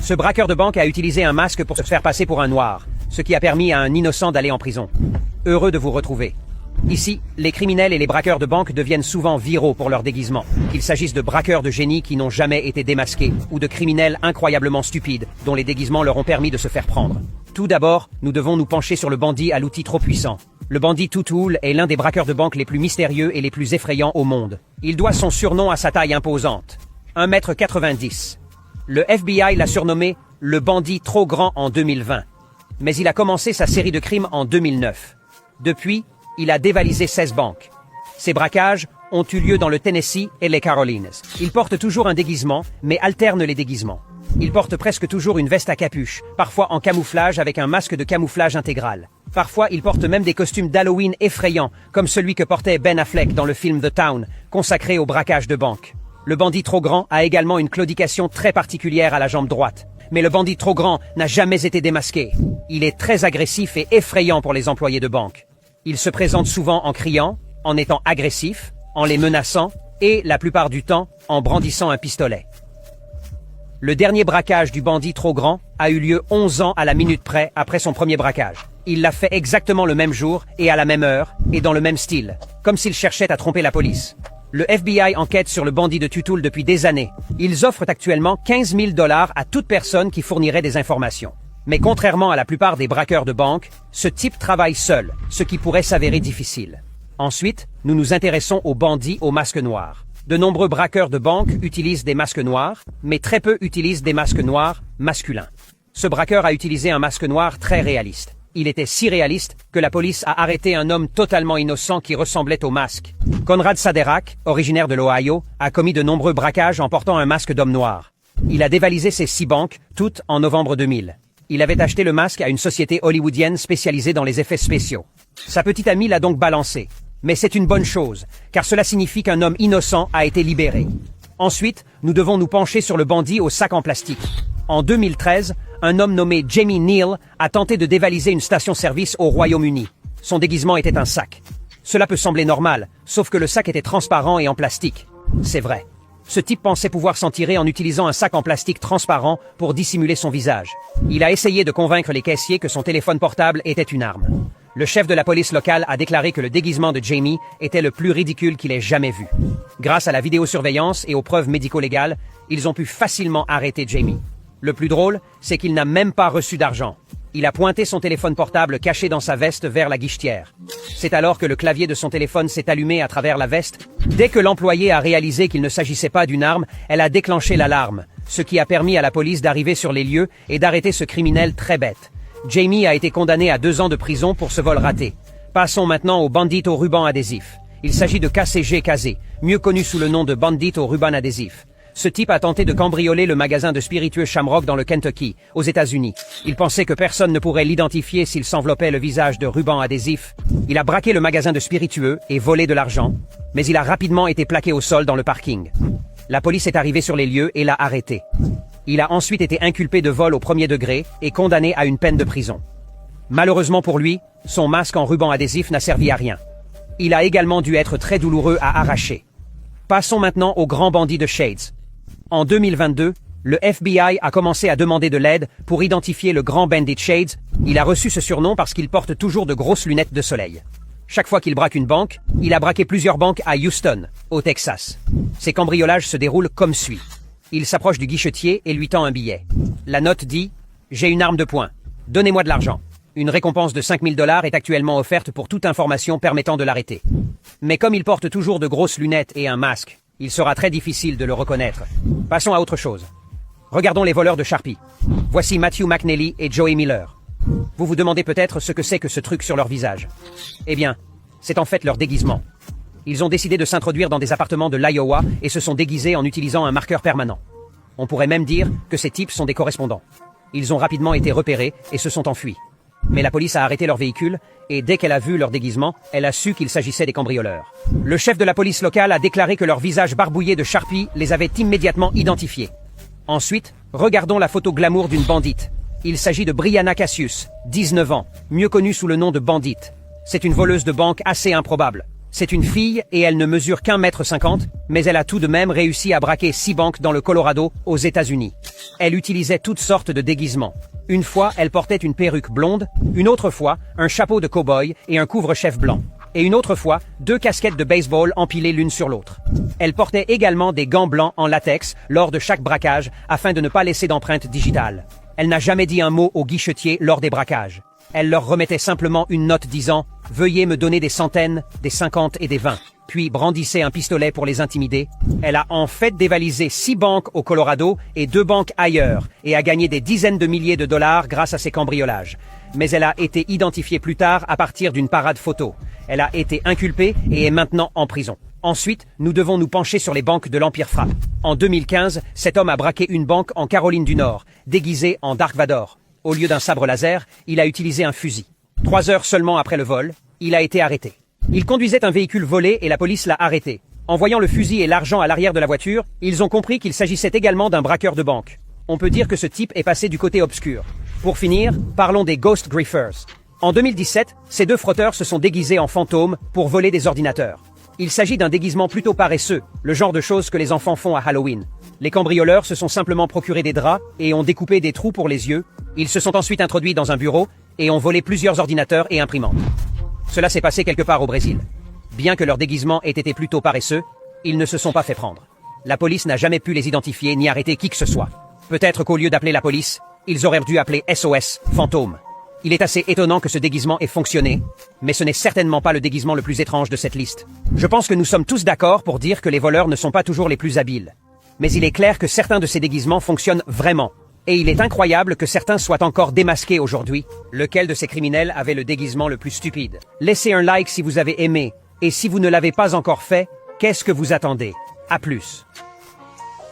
Ce braqueur de banque a utilisé un masque pour se faire passer pour un noir, ce qui a permis à un innocent d'aller en prison. Heureux de vous retrouver. Ici, les criminels et les braqueurs de banque deviennent souvent viraux pour leur déguisement, qu'il s'agisse de braqueurs de génie qui n'ont jamais été démasqués, ou de criminels incroyablement stupides, dont les déguisements leur ont permis de se faire prendre. Tout d'abord, nous devons nous pencher sur le bandit à l'outil trop puissant. Le bandit Tutul est l'un des braqueurs de banque les plus mystérieux et les plus effrayants au monde. Il doit son surnom à sa taille imposante. 1,90 m. Le FBI l'a surnommé « le bandit trop grand » en 2020. Mais il a commencé sa série de crimes en 2009. Depuis, il a dévalisé 16 banques. Ces braquages ont eu lieu dans le Tennessee et les Carolines. Il porte toujours un déguisement, mais alterne les déguisements. Il porte presque toujours une veste à capuche, parfois en camouflage avec un masque de camouflage intégral. Parfois, il porte même des costumes d'Halloween effrayants, comme celui que portait Ben Affleck dans le film The Town, consacré au braquage de banque. Le bandit trop grand a également une claudication très particulière à la jambe droite. Mais le bandit trop grand n'a jamais été démasqué. Il est très agressif et effrayant pour les employés de banque. Il se présente souvent en criant, en étant agressif, en les menaçant et, la plupart du temps, en brandissant un pistolet. Le dernier braquage du bandit trop grand a eu lieu 11 ans à la minute près après son premier braquage. Il l'a fait exactement le même jour et à la même heure et dans le même style, comme s'il cherchait à tromper la police. Le FBI enquête sur le bandit de Tutul depuis des années. Ils offrent actuellement 15 000 $ à toute personne qui fournirait des informations. Mais contrairement à la plupart des braqueurs de banque, ce type travaille seul, ce qui pourrait s'avérer difficile. Ensuite, nous nous intéressons aux bandits au masque noir. De nombreux braqueurs de banque utilisent des masques noirs, mais très peu utilisent des masques noirs masculins. Ce braqueur a utilisé un masque noir très réaliste. Il était si réaliste que la police a arrêté un homme totalement innocent qui ressemblait au masque. Conrad Saderak, originaire de l'Ohio, a commis de nombreux braquages en portant un masque d'homme noir. Il a dévalisé ces 6 banques, toutes en novembre 2000. Il avait acheté le masque à une société hollywoodienne spécialisée dans les effets spéciaux. Sa petite amie l'a donc balancé. Mais c'est une bonne chose, car cela signifie qu'un homme innocent a été libéré. Ensuite, nous devons nous pencher sur le bandit au sac en plastique. En 2013, un homme nommé Jamie Neal a tenté de dévaliser une station-service au Royaume-Uni. Son déguisement était un sac. Cela peut sembler normal, sauf que le sac était transparent et en plastique. C'est vrai. Ce type pensait pouvoir s'en tirer en utilisant un sac en plastique transparent pour dissimuler son visage. Il a essayé de convaincre les caissiers que son téléphone portable était une arme. Le chef de la police locale a déclaré que le déguisement de Jamie était le plus ridicule qu'il ait jamais vu. Grâce à la vidéosurveillance et aux preuves médico-légales, ils ont pu facilement arrêter Jamie. Le plus drôle, c'est qu'il n'a même pas reçu d'argent. Il a pointé son téléphone portable caché dans sa veste vers la guichetière. C'est alors que le clavier de son téléphone s'est allumé à travers la veste. Dès que l'employé a réalisé qu'il ne s'agissait pas d'une arme, elle a déclenché l'alarme, ce qui a permis à la police d'arriver sur les lieux et d'arrêter ce criminel très bête. Jamie a été condamné à 2 ans de prison pour ce vol raté. Passons maintenant au bandit au ruban adhésif. Il s'agit de KCG Kazé, mieux connu sous le nom de bandit au ruban adhésif. Ce type a tenté de cambrioler le magasin de spiritueux Shamrock dans le Kentucky, aux États-Unis. Il pensait que personne ne pourrait l'identifier s'il s'enveloppait le visage de ruban adhésif. Il a braqué le magasin de spiritueux et volé de l'argent, mais il a rapidement été plaqué au sol dans le parking. La police est arrivée sur les lieux et l'a arrêté. Il a ensuite été inculpé de vol au 1er degré et condamné à une peine de prison. Malheureusement pour lui, son masque en ruban adhésif n'a servi à rien. Il a également dû être très douloureux à arracher. Passons maintenant au grand bandit de Shades. En 2022, le FBI a commencé à demander de l'aide pour identifier le grand bandit Shades. Il a reçu ce surnom parce qu'il porte toujours de grosses lunettes de soleil. Chaque fois qu'il braque une banque, il a braqué plusieurs banques à Houston, au Texas. Ces cambriolages se déroulent comme suit. Il s'approche du guichetier et lui tend un billet. La note dit « J'ai une arme de poing. Donnez-moi de l'argent. » Une récompense de 5 000 $ est actuellement offerte pour toute information permettant de l'arrêter. Mais comme il porte toujours de grosses lunettes et un masque, il sera très difficile de le reconnaître. Passons à autre chose. Regardons les voleurs de Sharpie. Voici Matthew McNally et Joey Miller. Vous vous demandez peut-être ce que c'est que ce truc sur leur visage. Eh bien, c'est en fait leur déguisement. Ils ont décidé de s'introduire dans des appartements de l'Iowa et se sont déguisés en utilisant un marqueur permanent. On pourrait même dire que ces types sont des correspondants. Ils ont rapidement été repérés et se sont enfuis. Mais la police a arrêté leur véhicule et dès qu'elle a vu leur déguisement, elle a su qu'il s'agissait des cambrioleurs. Le chef de la police locale a déclaré que leur visage barbouillé de Sharpie les avait immédiatement identifiés. Ensuite, regardons la photo glamour d'une bandite. Il s'agit de Brianna Cassius, 19 ans, mieux connue sous le nom de Bandite. C'est une voleuse de banque assez improbable. C'est une fille et elle ne mesure qu'1,50 m, mais elle a tout de même réussi à braquer 6 banques dans le Colorado, aux États-Unis. Elle utilisait toutes sortes de déguisements. Une fois, elle portait une perruque blonde, une autre fois, un chapeau de cow-boy et un couvre-chef blanc. Et une autre fois, 2 casquettes de baseball empilées l'une sur l'autre. Elle portait également des gants blancs en latex lors de chaque braquage afin de ne pas laisser d'empreinte digitale. Elle n'a jamais dit un mot aux guichetiers lors des braquages. Elle leur remettait simplement une note disant « Veuillez me donner des centaines, des 50 et des 20 », puis brandissait un pistolet pour les intimider. Elle a en fait dévalisé 6 banques au Colorado et 2 banques ailleurs et a gagné des dizaines de milliers de dollars grâce à ses cambriolages. Mais elle a été identifiée plus tard à partir d'une parade photo. Elle a été inculpée et est maintenant en prison. Ensuite, nous devons nous pencher sur les banques de l'Empire Frappe. En 2015, cet homme a braqué une banque en Caroline du Nord, déguisé en Dark Vador. Au lieu d'un sabre laser, il a utilisé un fusil. 3 heures seulement après le vol, il a été arrêté. Il conduisait un véhicule volé et la police l'a arrêté. En voyant le fusil et l'argent à l'arrière de la voiture, ils ont compris qu'il s'agissait également d'un braqueur de banque. On peut dire que ce type est passé du côté obscur. Pour finir, parlons des Ghost Griefers. En 2017, ces 2 frotteurs se sont déguisés en fantômes pour voler des ordinateurs. Il s'agit d'un déguisement plutôt paresseux, le genre de choses que les enfants font à Halloween. Les cambrioleurs se sont simplement procuré des draps et ont découpé des trous pour les yeux. Ils se sont ensuite introduits dans un bureau et ont volé plusieurs ordinateurs et imprimantes. Cela s'est passé quelque part au Brésil. Bien que leur déguisement ait été plutôt paresseux, ils ne se sont pas fait prendre. La police n'a jamais pu les identifier ni arrêter qui que ce soit. Peut-être qu'au lieu d'appeler la police, ils auraient dû appeler SOS, fantôme. Il est assez étonnant que ce déguisement ait fonctionné, mais ce n'est certainement pas le déguisement le plus étrange de cette liste. Je pense que nous sommes tous d'accord pour dire que les voleurs ne sont pas toujours les plus habiles. Mais il est clair que certains de ces déguisements fonctionnent vraiment. Et il est incroyable que certains soient encore démasqués aujourd'hui. Lequel de ces criminels avait le déguisement le plus stupide? Laissez un like si vous avez aimé. Et si vous ne l'avez pas encore fait, qu'est-ce que vous attendez? À plus.